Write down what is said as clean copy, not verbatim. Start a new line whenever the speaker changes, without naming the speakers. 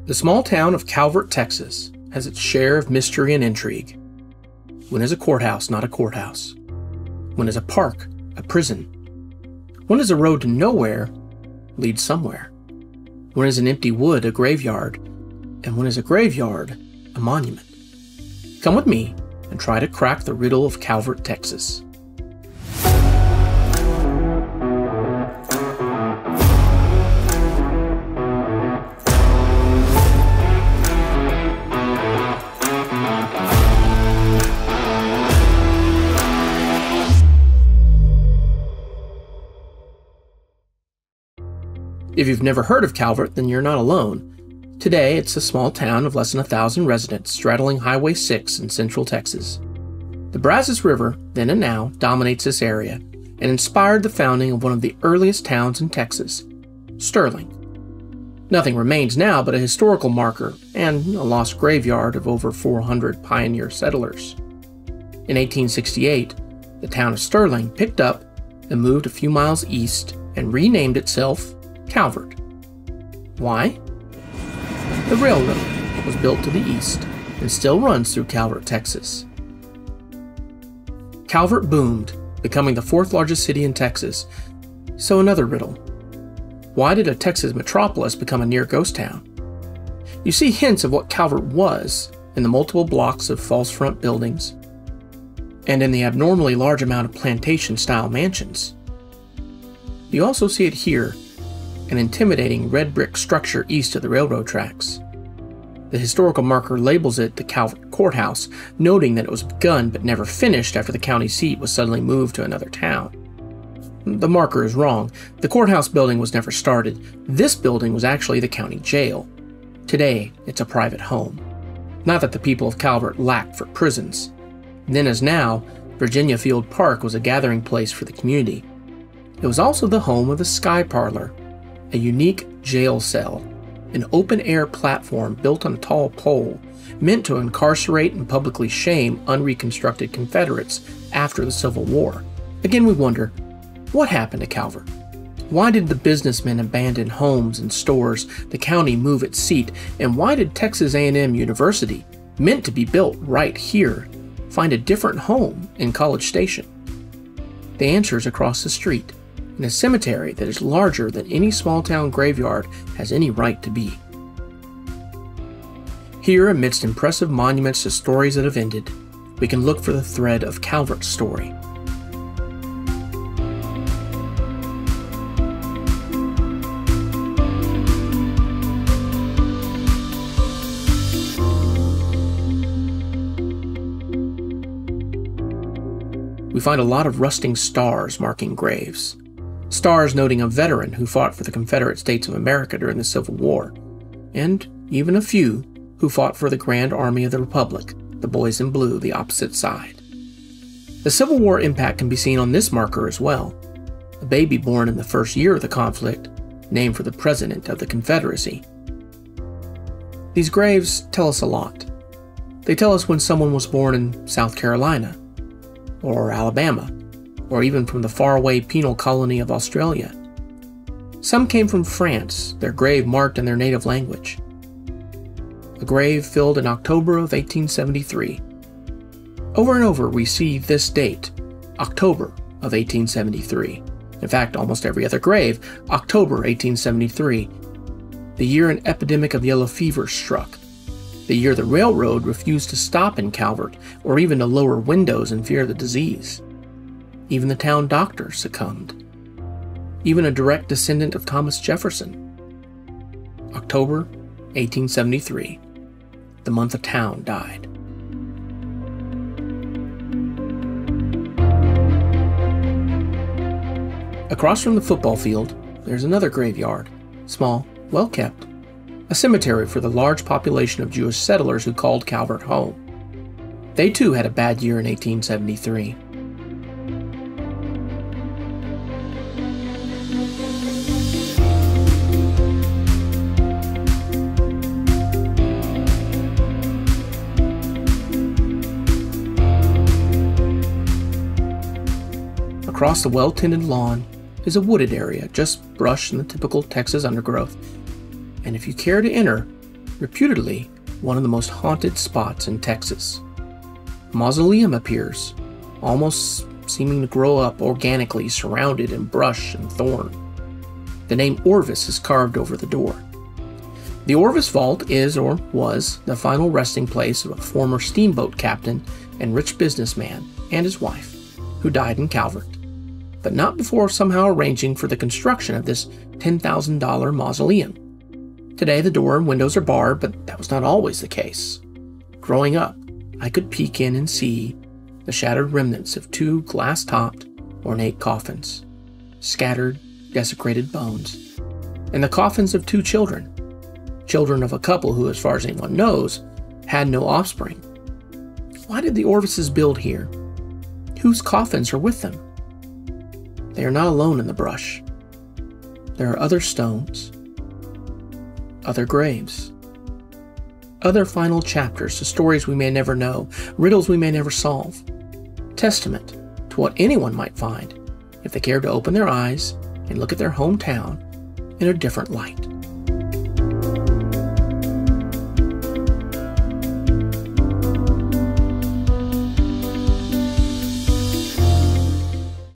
The small town of Calvert, Texas, has its share of mystery and intrigue. When is a courthouse not a courthouse? When is a park a prison? When is a road to nowhere lead somewhere? When is an empty wood a graveyard? And when is a graveyard a monument? Come with me and try to crack the riddle of Calvert, Texas. If you've never heard of Calvert, then you're not alone. Today, it's a small town of less than 1,000 residents straddling Highway 6 in central Texas. The Brazos River, then and now, dominates this area and inspired the founding of one of the earliest towns in Texas, Sterling. Nothing remains now but a historical marker and a lost graveyard of over 400 pioneer settlers. In 1868, the town of Sterling picked up and moved a few miles east and renamed itself Calvert. Why? The railroad was built to the east and still runs through Calvert, Texas. Calvert boomed, becoming the fourth largest city in Texas. So another riddle. Why did a Texas metropolis become a near ghost town? You see hints of what Calvert was in the multiple blocks of false front buildings and in the abnormally large amount of plantation-style mansions. You also see it here, an intimidating red brick structure east of the railroad tracks. The historical marker labels it the Calvert Courthouse, noting that it was begun but never finished after the county seat was suddenly moved to another town. The marker is wrong. The courthouse building was never started. This building was actually the county jail. Today, it's a private home. Not that the people of Calvert lacked for prisons. Then as now, Virginia Field Park was a gathering place for the community. It was also the home of the Sky Parlor, a unique jail cell, an open-air platform built on a tall pole, meant to incarcerate and publicly shame unreconstructed Confederates after the Civil War. Again, we wonder, what happened to Calvert? Why did the businessmen abandon homes and stores, the county move its seat, and why did Texas A&M University, meant to be built right here, find a different home in College Station? The answer is across the street, in a cemetery that is larger than any small-town graveyard has any right to be. Here, amidst impressive monuments to stories that have ended, we can look for the thread of Calvert's story. We find a lot of rusting stars marking graves. Stars noting a veteran who fought for the Confederate States of America during the Civil War, and even a few who fought for the Grand Army of the Republic, the boys in blue, the opposite side. The Civil War impact can be seen on this marker as well. A baby born in the first year of the conflict, named for the President of the Confederacy. These graves tell us a lot. They tell us when someone was born in South Carolina, or Alabama, or even from the faraway penal colony of Australia. Some came from France, their grave marked in their native language. A grave filled in October of 1873. Over and over we see this date, October of 1873. In fact, almost every other grave, October 1873. The year an epidemic of yellow fever struck. The year the railroad refused to stop in Calvert, or even to lower windows in fear of the disease. Even the town doctor succumbed. Even a direct descendant of Thomas Jefferson. October 1873. The month a town died. Across from the football field, there's another graveyard, small, well-kept. A cemetery for the large population of Jewish settlers who called Calvert home. They too had a bad year in 1873. Across the well-tended lawn is a wooded area, just brush and the typical Texas undergrowth. And if you care to enter, reputedly one of the most haunted spots in Texas. A mausoleum appears, almost seeming to grow up organically, surrounded in brush and thorn. The name Orviss is carved over the door. The Orviss Vault is, or was, the final resting place of a former steamboat captain and rich businessman and his wife, who died in Calvert, but not before somehow arranging for the construction of this $10,000 mausoleum. Today, the door and windows are barred, but that was not always the case. Growing up, I could peek in and see the shattered remnants of 2 glass-topped, ornate coffins, scattered, desecrated bones, and the coffins of 2 children of a couple who, as far as anyone knows, had no offspring. Why did the Orvisses build here? Whose coffins are with them? They are not alone in the brush. There are other stones, other graves, other final chapters to stories we may never know, riddles we may never solve, testament to what anyone might find if they cared to open their eyes and look at their hometown in a different light.